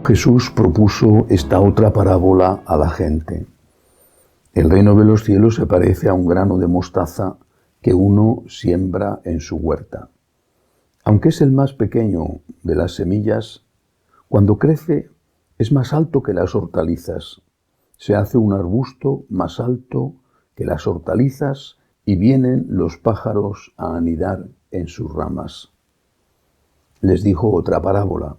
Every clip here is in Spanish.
Jesús propuso esta otra parábola a la gente. El reino de los cielos se parece a un grano de mostaza que uno siembra en su huerta. Aunque es el más pequeño de las semillas, cuando crece es más alto que las hortalizas. Se hace un arbusto más alto que las hortalizas y vienen los pájaros a anidar en sus ramas. Les dijo otra parábola.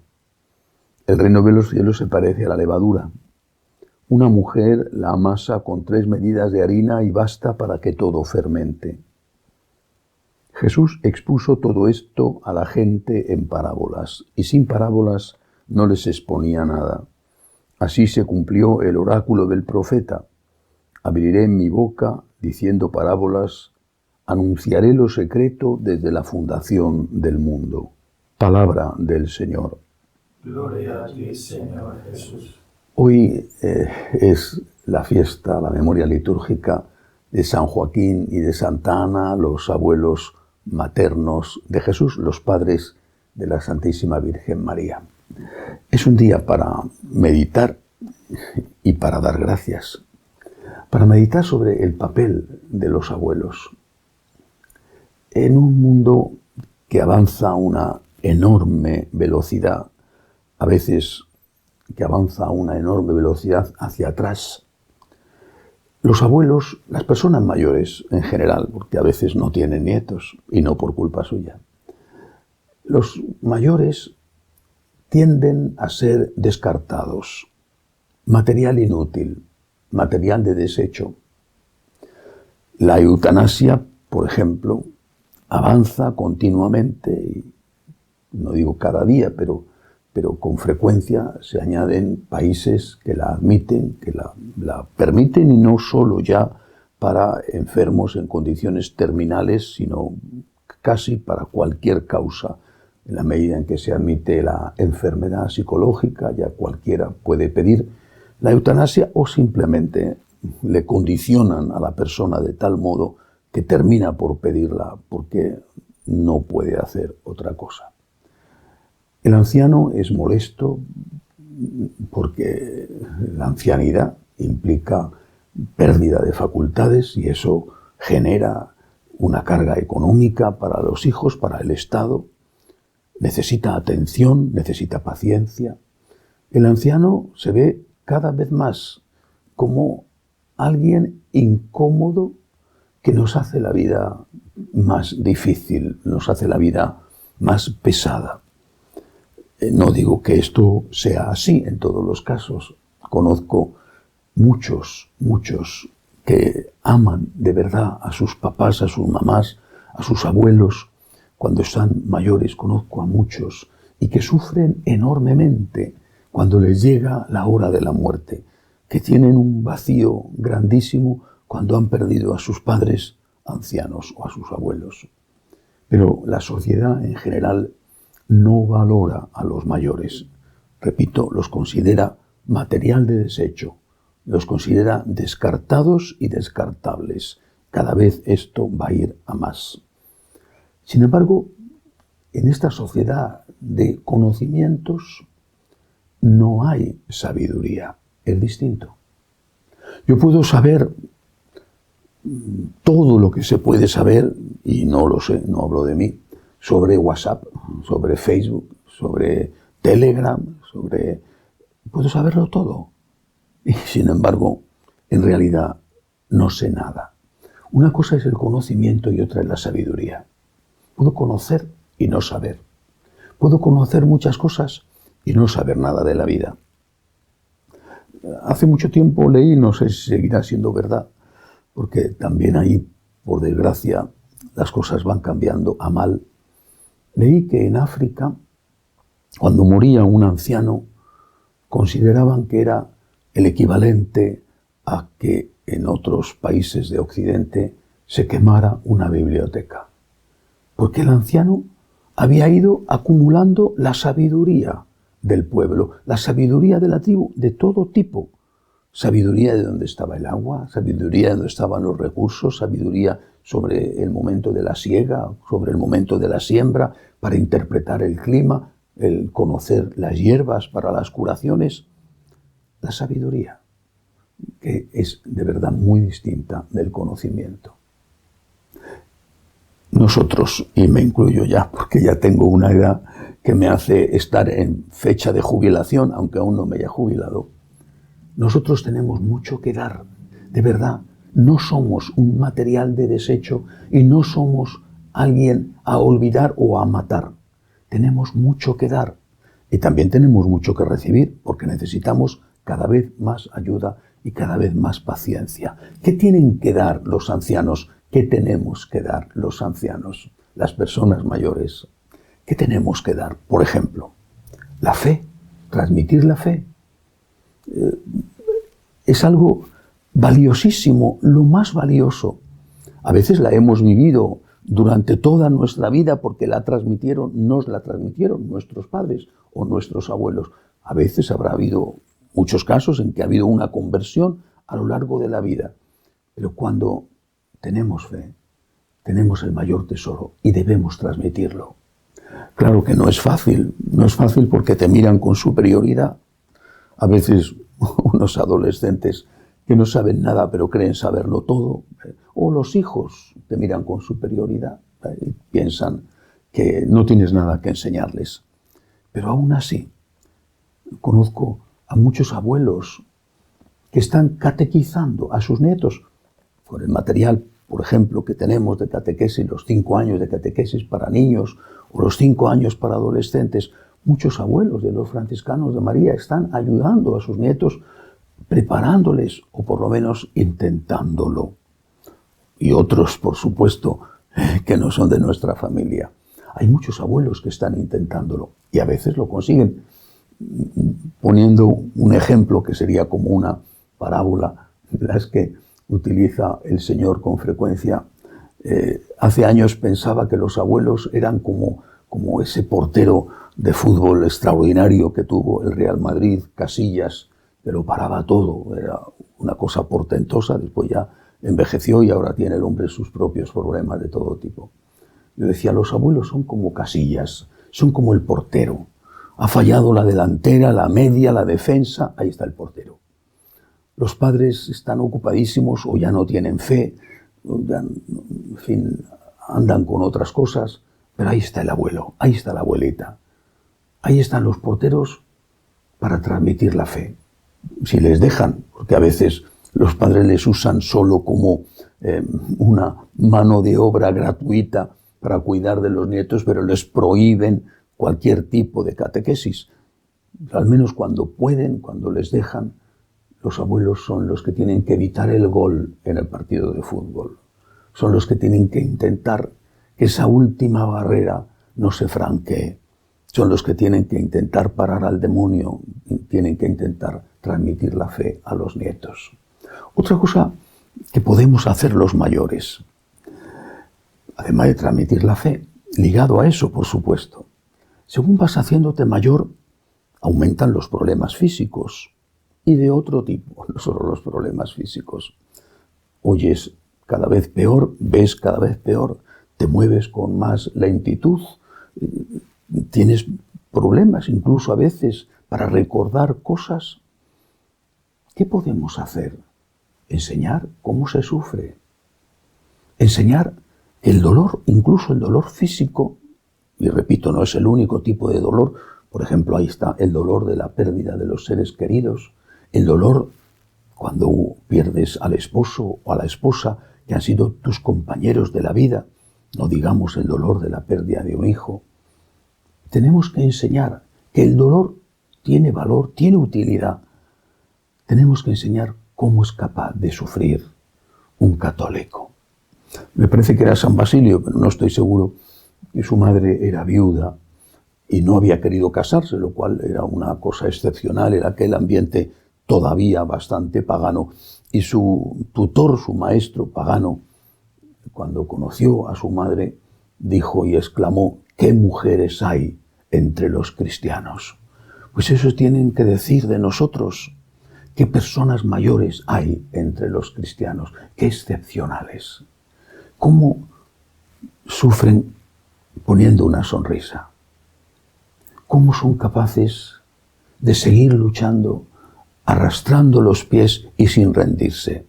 El reino de los cielos se parece a la levadura. Una mujer la amasa con 3 medidas de harina y basta para que todo fermente. Jesús expuso todo esto a la gente en parábolas, y sin parábolas no les exponía nada. Así se cumplió el oráculo del profeta. Abriré mi boca diciendo parábolas, anunciaré lo secreto desde la fundación del mundo. Palabra del Señor. Gloria a ti, Señor Jesús. Hoy es la fiesta, la memoria litúrgica de San Joaquín y de Santa Ana, los abuelos maternos de Jesús, los padres de la Santísima Virgen María. Es un día para meditar y para dar gracias, para meditar sobre el papel de los abuelos. En un mundo que avanza a una enorme velocidad, a veces que avanza a una enorme velocidad hacia atrás, los abuelos, las personas mayores en general, porque a veces no tienen nietos y no por culpa suya, los mayores tienden a ser descartados, material inútil, material de desecho. La eutanasia, por ejemplo, avanza continuamente, y no digo cada día, pero con frecuencia se añaden países que la admiten, que la permiten, y no solo ya para enfermos en condiciones terminales, sino casi para cualquier causa. En la medida en que se admite la enfermedad psicológica, ya cualquiera puede pedir la eutanasia, o simplemente le condicionan a la persona de tal modo que termina por pedirla porque no puede hacer otra cosa. El anciano es molesto porque la ancianidad implica pérdida de facultades y eso genera una carga económica para los hijos, para el Estado. Necesita atención, necesita paciencia. El anciano se ve cada vez más como alguien incómodo que nos hace la vida más difícil, nos hace la vida más pesada. No digo que esto sea así en todos los casos. Conozco muchos que aman de verdad a sus papás, a sus mamás, a sus abuelos. Cuando están mayores, conozco a muchos y que sufren enormemente cuando les llega la hora de la muerte, que tienen un vacío grandísimo cuando han perdido a sus padres ancianos o a sus abuelos. Pero la sociedad en general no valora a los mayores. Repito, los considera material de desecho, los considera descartados y descartables. Cada vez esto va a ir a más. Sin embargo, en esta sociedad de conocimientos no hay sabiduría, es distinto. Yo puedo saber todo lo que se puede saber, y no lo sé, no hablo de mí, sobre WhatsApp, sobre Facebook, sobre Telegram, puedo saberlo todo. Y sin embargo, en realidad no sé nada. Una cosa es el conocimiento y otra es la sabiduría. Puedo conocer y no saber. Puedo conocer muchas cosas y no saber nada de la vida. Hace mucho tiempo leí, no sé si seguirá siendo verdad, porque también ahí, por desgracia, las cosas van cambiando a mal. Leí que en África, cuando moría un anciano, consideraban que era el equivalente a que en otros países de Occidente se quemara una biblioteca. Porque el anciano había ido acumulando la sabiduría del pueblo, la sabiduría de la tribu, de todo tipo. Sabiduría de dónde estaba el agua, sabiduría de dónde estaban los recursos, sabiduría sobre el momento de la siega, sobre el momento de la siembra, para interpretar el clima. el conocer las hierbas para las curaciones, la sabiduría, que es de verdad muy distinta del conocimiento. Nosotros, y me incluyo ya, porque ya tengo una edad que me hace estar en fecha de jubilación, aunque aún no me haya jubilado, nosotros tenemos mucho que dar, de verdad. No somos un material de desecho y no somos alguien a olvidar o a matar. Tenemos mucho que dar y también tenemos mucho que recibir, porque necesitamos cada vez más ayuda y cada vez más paciencia. ¿Qué tienen que dar los ancianos? ¿Qué tenemos que dar los ancianos, las personas mayores? ¿Qué tenemos que dar? Por ejemplo, la fe, transmitir la fe. Es algo valiosísimo, lo más valioso. A veces la hemos vivido durante toda nuestra vida porque nos la transmitieron nuestros padres o nuestros abuelos. A veces habrá habido muchos casos en que ha habido una conversión a lo largo de la vida. Pero cuando tenemos fe, tenemos el mayor tesoro y debemos transmitirlo. Claro que no es fácil porque te miran con superioridad. A veces unos adolescentes que no saben nada pero creen saberlo todo, o los hijos te miran con superioridad y piensan que no tienes nada que enseñarles. Pero aún así, conozco a muchos abuelos que están catequizando a sus nietos con el material, por ejemplo, que tenemos de catequesis, los 5 años de catequesis para niños o los 5 años para adolescentes. Muchos abuelos de los franciscanos de María están ayudando a sus nietos, preparándoles, o por lo menos intentándolo. Y otros, por supuesto, que no son de nuestra familia. Hay muchos abuelos que están intentándolo y a veces lo consiguen. Poniendo un ejemplo que sería como una parábola, las que utiliza el Señor con frecuencia. Hace años pensaba que los abuelos eran como ese portero de fútbol extraordinario que tuvo el Real Madrid, Casillas, que lo paraba todo, era una cosa portentosa. Después ya envejeció y ahora tiene el hombre sus propios problemas de todo tipo. Yo decía, los abuelos son como Casillas, son como el portero. Ha fallado la delantera, la media, la defensa, ahí está el portero. Los padres están ocupadísimos o ya no tienen fe, ya, en fin, andan con otras cosas, pero ahí está el abuelo, ahí está la abuelita. Ahí están los porteros para transmitir la fe. Si les dejan, porque a veces los padres les usan solo como una mano de obra gratuita para cuidar de los nietos, pero les prohíben cualquier tipo de catequesis. Al menos cuando pueden, cuando les dejan, los abuelos son los que tienen que evitar el gol en el partido de fútbol. Son los que tienen que intentar que esa última barrera no se franquee. Son los que tienen que intentar parar al demonio, tienen que intentar transmitir la fe a los nietos. Otra cosa que podemos hacer los mayores, además de transmitir la fe, ligado a eso, por supuesto, según vas haciéndote mayor, aumentan los problemas físicos y de otro tipo, no solo los problemas físicos. Oyes cada vez peor, ves cada vez peor, te mueves con más lentitud, tienes problemas incluso a veces para recordar cosas. ¿Qué podemos hacer? Enseñar cómo se sufre. Enseñar que el dolor, incluso el dolor físico, y repito, no es el único tipo de dolor. Por ejemplo, ahí está el dolor de la pérdida de los seres queridos, el dolor cuando pierdes al esposo o a la esposa que han sido tus compañeros de la vida, no digamos el dolor de la pérdida de un hijo. Tenemos que enseñar que el dolor tiene valor, tiene utilidad. Tenemos que enseñar cómo es capaz de sufrir un católico. Me parece que era San Basilio, pero no estoy seguro, que su madre era viuda y no había querido casarse, lo cual era una cosa excepcional, era aquel ambiente todavía bastante pagano. Y su tutor, su maestro pagano, cuando conoció a su madre, dijo y exclamó: ¿qué mujeres hay entre los cristianos? Pues eso tienen que decir de nosotros. ¿Qué personas mayores hay entre los cristianos? ¿Qué excepcionales? ¿Cómo sufren poniendo una sonrisa? cómo son capaces de seguir luchando, arrastrando los pies y sin rendirse.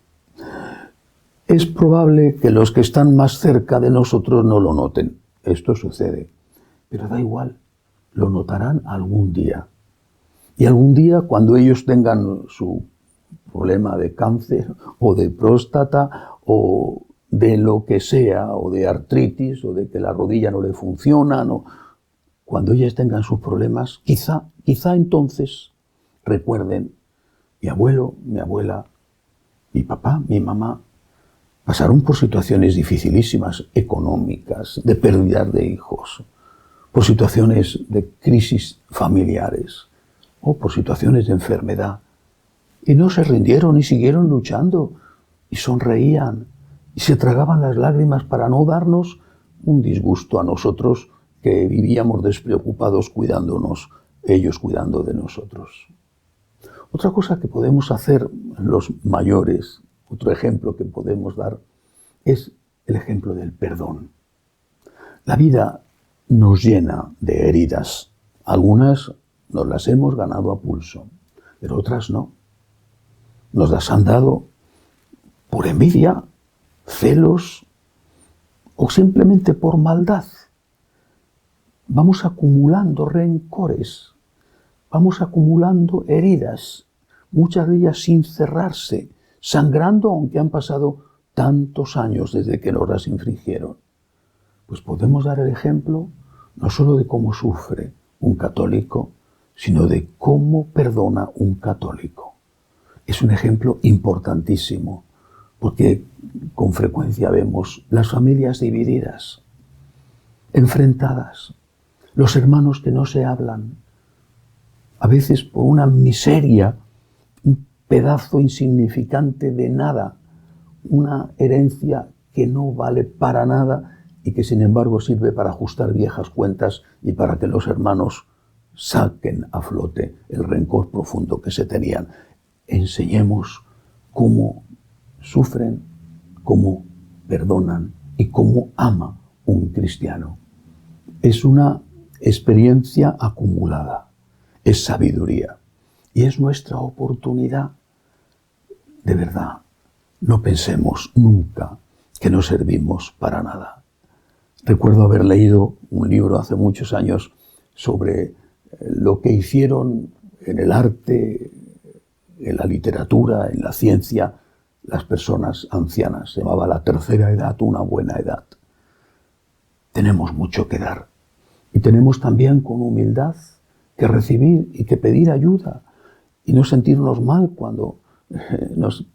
Es probable que los que están más cerca de nosotros no lo noten. Esto sucede, pero da igual, lo notarán algún día. Y algún día, cuando ellos tengan su problema de cáncer o de próstata o de lo que sea, o de artritis, o de que la rodilla no le funciona, cuando ellos tengan sus problemas, quizá entonces recuerden: mi abuelo, mi abuela, mi papá, mi mamá, pasaron por situaciones dificilísimas, económicas, de pérdidas de hijos, por situaciones de crisis familiares o por situaciones de enfermedad. Y no se rindieron y siguieron luchando y sonreían y se tragaban las lágrimas para no darnos un disgusto a nosotros que vivíamos despreocupados cuidándonos, ellos cuidando de nosotros. Otra cosa que podemos hacer los mayores, otro ejemplo que podemos dar, es el ejemplo del perdón. La vida nos llena de heridas. Algunas nos las hemos ganado a pulso, pero otras no. Nos las han dado por envidia, celos o simplemente por maldad. Vamos acumulando rencores, vamos acumulando heridas, muchas de ellas sin cerrarse, sangrando aunque han pasado tantos años desde que nos las infligieron. Pues podemos dar el ejemplo no solo de cómo sufre un católico, sino de cómo perdona un católico. Es un ejemplo importantísimo, porque con frecuencia vemos las familias divididas, enfrentadas, los hermanos que no se hablan, a veces por una miseria, un pedazo insignificante de nada, una herencia que no vale para nada y que sin embargo sirve para ajustar viejas cuentas y para que los hermanos saquen a flote el rencor profundo que se tenían. Enseñemos cómo sufren, cómo perdonan y cómo ama un cristiano. Es una experiencia acumulada, es sabiduría y es nuestra oportunidad. De verdad, no pensemos nunca que no servimos para nada. Recuerdo haber leído un libro hace muchos años sobre lo que hicieron en el arte, en la literatura, en la ciencia, las personas ancianas. Se llamaba La tercera edad, una buena edad. Tenemos mucho que dar. Y tenemos también con humildad que recibir y que pedir ayuda y no sentirnos mal cuando nos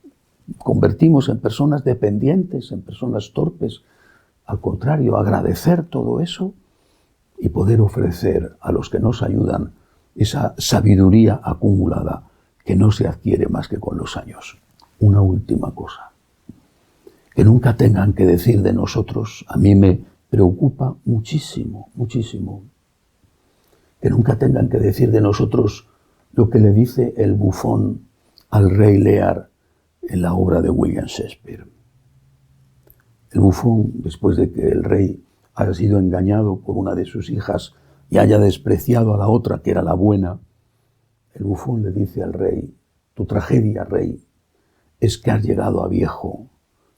convertimos en personas dependientes, en personas torpes. Al contrario, agradecer todo eso y poder ofrecer a los que nos ayudan esa sabiduría acumulada que no se adquiere más que con los años. Una última cosa. Que nunca tengan que decir de nosotros, a mí me preocupa muchísimo, muchísimo. Que nunca tengan que decir de nosotros lo que le dice el bufón al rey Lear en la obra de William Shakespeare. El bufón, después de que el rey haya sido engañado por una de sus hijas y haya despreciado a la otra, que era la buena, el bufón le dice al rey: tu tragedia, rey, es que has llegado a viejo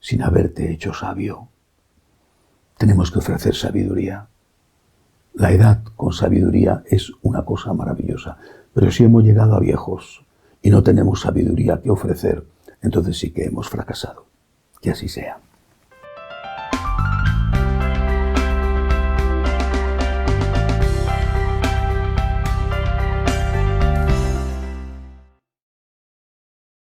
sin haberte hecho sabio. Tenemos que ofrecer sabiduría. La edad con sabiduría es una cosa maravillosa, pero si hemos llegado a viejos y no tenemos sabiduría que ofrecer, entonces sí que hemos fracasado. Que así sea.